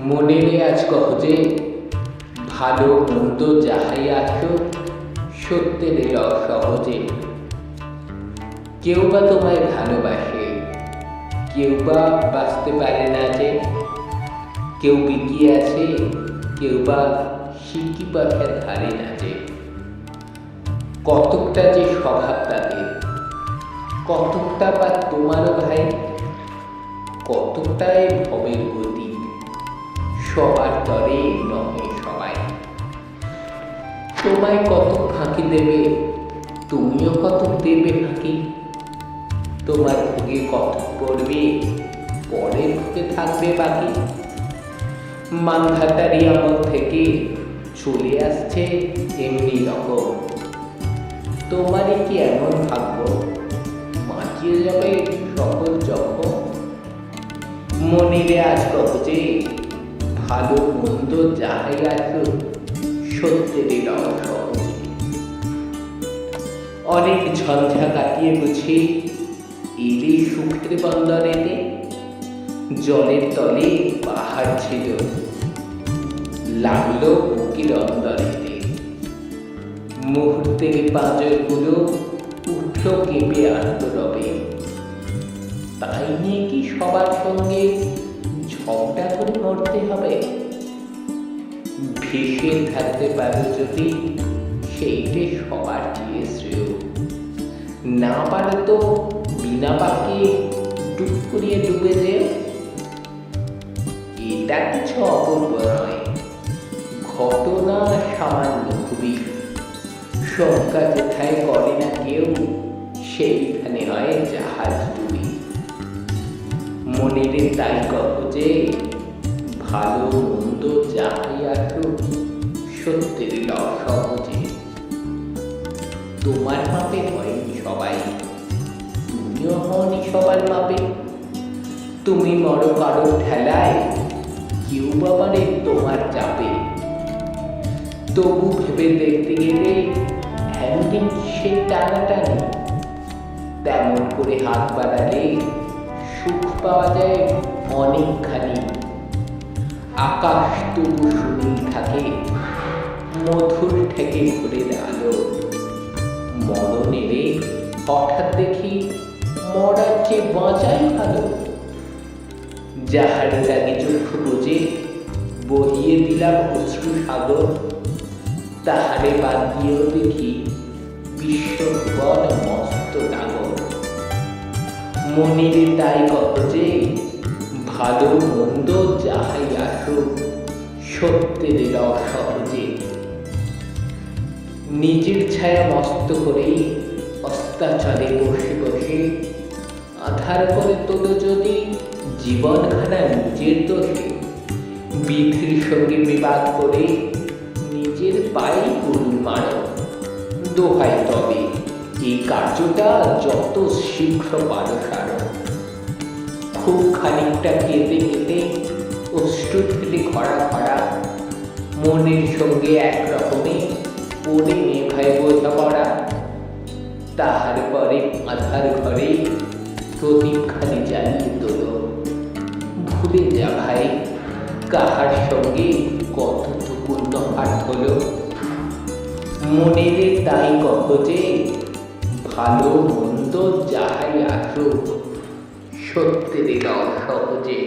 মনেরে আজ কহজে ভালো মন্দ যাহাই আছো সত্যের সহজে। কেউ বা তোমায় ভালোবাসে, কেউ বা বাঁচতে পারে না যে, কেউ বিকিয়ে আছে, কেউ বা সিকি পাখার ধারে না যে। কতকটা যে স্বভাব তাদের, কতকটা বা তোমারও ভাই, কতকটাই ভবের গতি, সবার তরে নহে সবাই। তোমায় কত ফাঁকি দেবে, তুমিও কত দেবে ফাঁকি। তোমার ভোগে কত পড়বে, পরের ভোগে থাকবে বাকি। মানধাতারি আমল থেকে চলে আসছে এমনি রকম। তোমারই কি এমন ভাগ্য, মাটিয়ে যাবে সকল জখম। মনিরে আজ কহজে ভালো মন্দ যাহাই আছো সত্যেরই সহজে। অনেক ঝঞ্ঝা কাটিয়ে বুঝি এলে সুখের বন্দরেতে। জলের তলে পাহাড় ছিল, লাগলো বুকের অন্দরেতে। মুহূর্তের পাঁজরগুলো উঠল কেঁপে আত্মরবে। তাই নিয়ে কি সবার সঙ্গে ঝগড়া করে মরতে হবে? ভেসে থাকতে পারো যদি সেইটে সবার চেয়ে শ্রেয়। না পারো তো বিনা পাকে ডুব করিয়ে ডুবে যেও। এটা কিছু অপূর্ব নয়, ঘটনা সামান্য খুবই। শঙ্কা যেথায় করে না কেউ, সেইখানে হয় জাহাজ ডুবি। মনের তাই কহজে ভালো মন্দ যাহাই আছো সত্যের সহজে। তোমার মাপে হয়নি সবাই, তুমিও হওনি সবার মাপে। তুমি মরো কারোর ঠেলায়, কেউ বাবারে তোমার চাপে। তবু ভেবে দেখতে গেলে হ্যান্ডিং সে টানাটানি। তেমন করে হাত বাড়ালে সুখ পাওয়া যায় অনেকখানি। আকাশ তবু সুনীল থাকে, মধুর ঠেকে ভোরের আলো। মরণেরে হঠাৎ দেখি মরার চেয়ে বাঁচাই ভালো। যাহার লাগে চক্ষু বুঝে বহিয়ে দিলাম অশ্রু সাগর, তাহারে বাদ দিয়েও দেখি বিশ্বভুবন মস্ত ডাগর। মনিরে তাই কহজে ভালো মন্দ যাহাই আসুক সত্যের সহজে। নিজের ছায়া মস্ত করে অস্তাচলে বসে বসে আধার করে তোলো যদি জীবনখানা নিজের দোষে। বিধির সঙ্গে বিবাদ করে নিজের পায়ে গুরুর মারো। দোহাই তবে এই কার্যটা যত শীঘ্র পারো সারো। খুব খানিকটা কেঁদে কেঁদে অশ্রু ফেলে খরা খরা। মনের সঙ্গে একরকমে পড়ে মেঘায় বোঝাপড়া। তাহার পরে আধার ঘরে প্রদীপখানি জ্বালিয়ে তোলো। ভুলে যা ভাই কাহার সঙ্গে কতটুকু তফাৎ হলো। মনেরে তাই কহজে ভালো মন্দ যাহাই আসুক সত্যের সহজে।